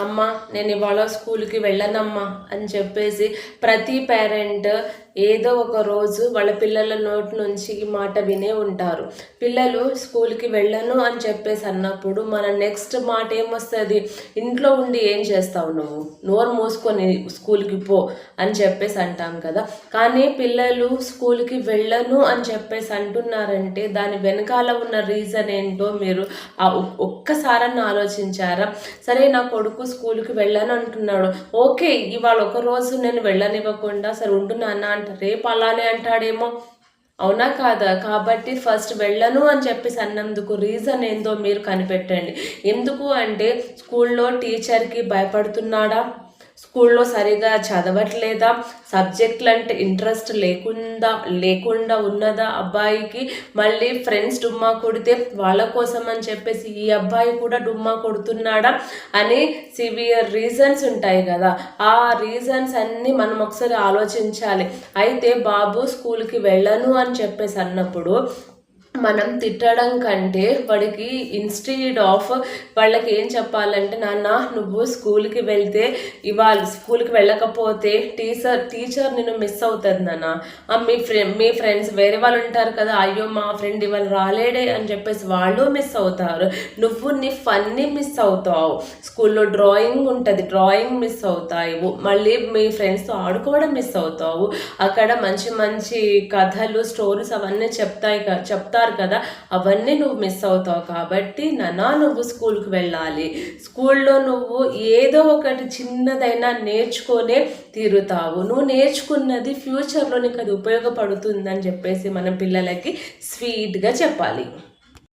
అమ్మ నేను ఇవాళ స్కూల్కి వెళ్ళనమ్మా అని చెప్పేసి ప్రతి పేరెంట్ ఏదో ఒక రోజు వాళ్ళ పిల్లల నోటి నుంచి ఈ మాట వినే ఉంటారు. పిల్లలు స్కూల్కి వెళ్ళను అని చెప్పేసి అన్నప్పుడు మన నెక్స్ట్ మాట ఏమొస్తుంది, ఇంట్లో ఉండి ఏం చేస్తావు నువ్వు, నోరు మూసుకొని స్కూల్కి పో అని చెప్పేసి అంటాం కదా. కానీ పిల్లలు స్కూల్కి వెళ్ళను అని చెప్పేసి అంటున్నారంటే దాని వెనకాల ఉన్న రీజన్ ఏంటో మీరు ఒక్కసారన్నా ఆలోచించారా? సరే నా కొడుకు స్కూల్కి వెళ్ళను అంటున్నాడు, ఓకే ఇవాళ ఒక రోజు నేను వెళ్ళనివ్వకుండా సరే ఉంటున్నానా అంటే రేపు అలానే అంటాడేమో, అవునా కాదా? కాబట్టి ఫస్ట్ వెళ్ళను అని చెప్పేసి అన్నందుకు రీజన్ ఏందో మీరు కనిపెట్టండి. ఎందుకు అంటే స్కూల్లో టీచర్కి భయపడుతున్నాడా, స్కూల్లో సరిగా చదవట్లేదా, సబ్జెక్టులు అంటే ఇంట్రెస్ట్ లేకుండా ఉన్నదా అబ్బాయికి, మళ్ళీ ఫ్రెండ్స్ డుమ్మా కొడితే వాళ్ళ కోసం అని చెప్పేసి ఈ అబ్బాయి కూడా డుమ్మా కొడుతున్నాడా అని సివియర్ రీజన్స్ ఉంటాయి కదా. ఆ రీజన్స్ అన్నీ మనం ఒకసారి ఆలోచించాలి. అయితే బాబు స్కూల్కి వెళ్ళను అని చెప్పేసి అన్నప్పుడు మనం తిట్టడం కంటే వాడికి ఇన్స్టెడ్ ఆఫ్ వాళ్ళకి ఏం చెప్పాలంటే, నాన్న నువ్వు స్కూల్కి వెళ్తే ఇవాళ స్కూల్కి వెళ్ళకపోతే టీచర్ నిన్ను మిస్ అవుతుంది నాన్న, మీ ఫ్రెండ్స్ వేరే వాళ్ళు ఉంటారు కదా, అయ్యో మా ఫ్రెండ్ ఇవాళ రాలేడే అని చెప్పేసి వాళ్ళు మిస్ అవుతారు, నువ్వు నీ ఫన్ని మిస్ అవుతావు, స్కూల్లో డ్రాయింగ్ ఉంటుంది డ్రాయింగ్ మిస్ అవుతావు, మళ్ళీ మీ ఫ్రెండ్స్తో ఆడుకోవడం మిస్ అవుతావు, అక్కడ మంచి మంచి కథలు స్టోరీస్ అవన్నీ చెప్తారు కదా, అవన్నీ నువ్వు మిస్ అవుతావు. కాబట్టి నువ్వు స్కూల్కి వెళ్ళాలి, స్కూల్లో నువ్వు ఏదో ఒకటి చిన్నదైనా నేర్చుకొనే తీరుతావు, నువ్వు నేర్చుకున్నది ఫ్యూచర్లో నీకు అది ఉపయోగపడుతుందని చెప్పేసి మన పిల్లలకి స్వీట్గా చెప్పాలి.